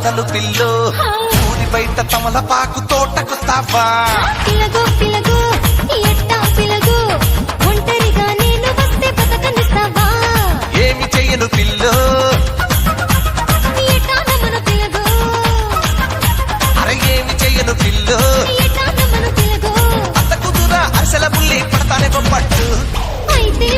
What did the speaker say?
వదలు పిల్లో ఊరి బయట తమలపాకు తోటకొస్తావా పిలగో పిలగో ఎట్టా పిలగో ఒంటరిగా నేను వస్తే బతకనిస్తావా ఏమి చెయ్యను పిల్లో ఎట్టా నమ్మను పిలగో అరే ఏమి చెయ్యను పిల్లో ఎట్టా నమ్మను పిలగో అంత కుదురా అసల బుల్లి పడతానే బొప్పట్టు అయితే